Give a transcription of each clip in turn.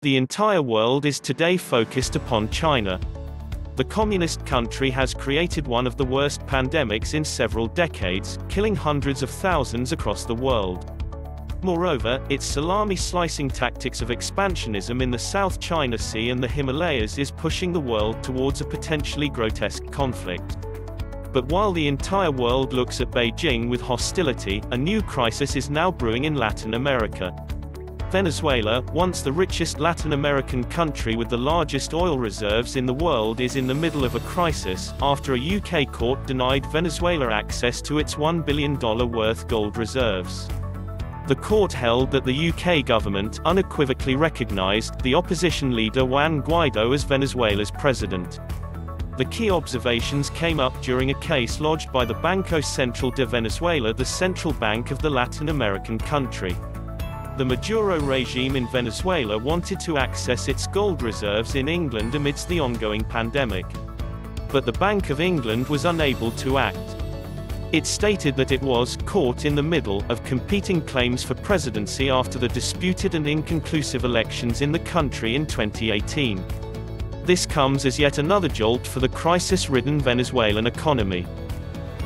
The entire world is today focused upon China. The communist country has created one of the worst pandemics in several decades, killing hundreds of thousands across the world. Moreover, its salami-slicing tactics of expansionism in the South China Sea and the Himalayas is pushing the world towards a potentially grotesque conflict. But while the entire world looks at Beijing with hostility, a new crisis is now brewing in Latin America. Venezuela, once the richest Latin American country with the largest oil reserves in the world, is in the middle of a crisis, after a UK court denied Venezuela access to its $1 billion worth gold reserves. The court held that the UK government unequivocally recognized the opposition leader Juan Guaido as Venezuela's president. The key observations came up during a case lodged by the Banco Central de Venezuela, the central bank of the Latin American country. The Maduro regime in Venezuela wanted to access its gold reserves in England amidst the ongoing pandemic. But the Bank of England was unable to act. It stated that it was caught in the middle of competing claims for presidency after the disputed and inconclusive elections in the country in 2018. This comes as yet another jolt for the crisis-ridden Venezuelan economy.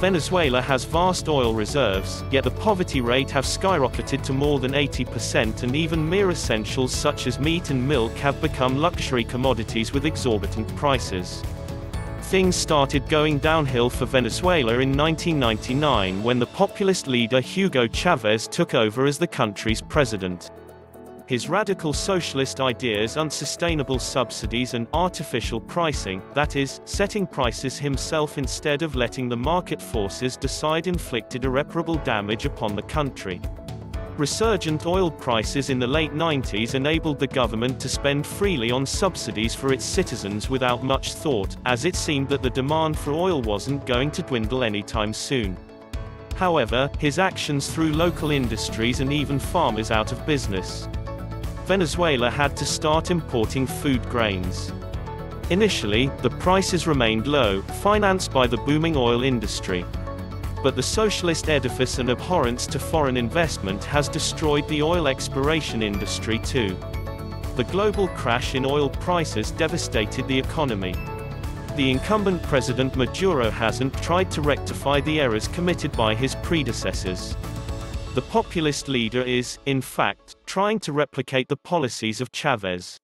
Venezuela has vast oil reserves, yet the poverty rate have skyrocketed to more than 80%, and even mere essentials such as meat and milk have become luxury commodities with exorbitant prices. Things started going downhill for Venezuela in 1999 when the populist leader Hugo Chavez took over as the country's president. His radical socialist ideas, unsustainable subsidies and artificial pricing, that is, setting prices himself instead of letting the market forces decide, inflicted irreparable damage upon the country. Resurgent oil prices in the late 90s enabled the government to spend freely on subsidies for its citizens without much thought, as it seemed that the demand for oil wasn't going to dwindle anytime soon. However, his actions threw local industries and even farmers out of business. Venezuela had to start importing food grains. Initially, the prices remained low, financed by the booming oil industry. But the socialist edifice and abhorrence to foreign investment has destroyed the oil exploration industry too. The global crash in oil prices devastated the economy. The incumbent President Maduro hasn't tried to rectify the errors committed by his predecessors. The populist leader is, in fact, trying to replicate the policies of Chavez.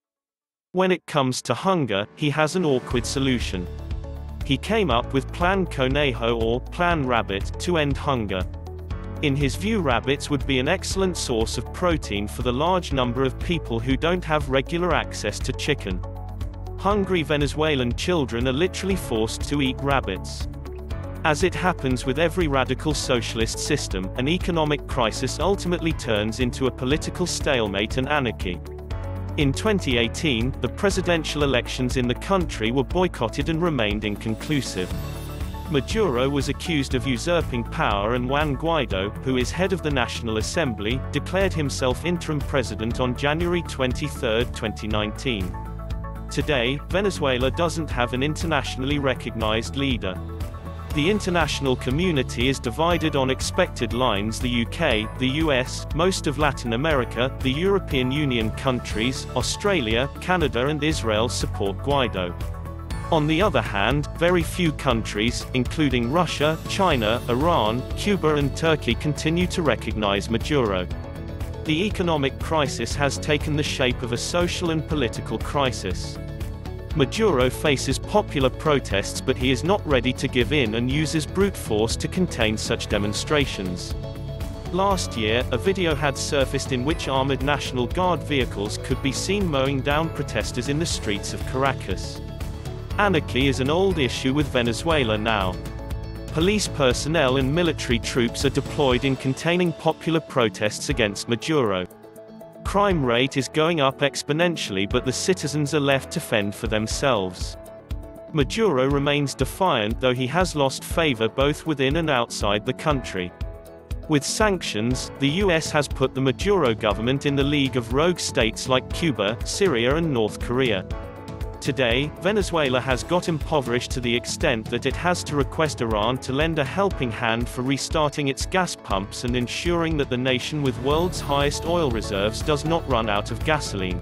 When it comes to hunger, he has an awkward solution. He came up with Plan Conejo, or Plan Rabbit, to end hunger. In his view, rabbits would be an excellent source of protein for the large number of people who don't have regular access to chicken. Hungry Venezuelan children are literally forced to eat rabbits. As it happens with every radical socialist system, an economic crisis ultimately turns into a political stalemate and anarchy. In 2018, the presidential elections in the country were boycotted and remained inconclusive. Maduro was accused of usurping power, and Juan Guaido, who is head of the National Assembly, declared himself interim president on January 23, 2019. Today, Venezuela doesn't have an internationally recognized leader. The international community is divided on expected lines. The UK, the US, most of Latin America, the European Union countries, Australia, Canada and Israel support Guaido. On the other hand, very few countries, including Russia, China, Iran, Cuba and Turkey, continue to recognize Maduro. The economic crisis has taken the shape of a social and political crisis. Maduro faces popular protests, but he is not ready to give in and uses brute force to contain such demonstrations. Last year, a video had surfaced in which armored National Guard vehicles could be seen mowing down protesters in the streets of Caracas. Anarchy is an old issue with Venezuela now. Police personnel and military troops are deployed in containing popular protests against Maduro. Crime rate is going up exponentially, but the citizens are left to fend for themselves. Maduro remains defiant, though he has lost favor both within and outside the country. With sanctions, the US has put the Maduro government in the league of rogue states like Cuba, Syria and North Korea. Today, Venezuela has got impoverished to the extent that it has to request Iran to lend a helping hand for restarting its gas pumps and ensuring that the nation with world's highest oil reserves does not run out of gasoline.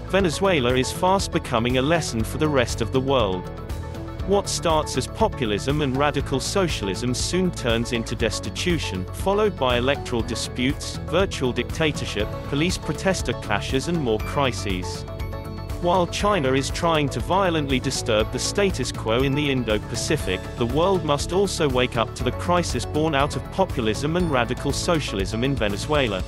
Venezuela is fast becoming a lesson for the rest of the world. What starts as populism and radical socialism soon turns into destitution, followed by electoral disputes, virtual dictatorship, police protester clashes and more crises. While China is trying to violently disturb the status quo in the Indo-Pacific, the world must also wake up to the crisis born out of populism and radical socialism in Venezuela.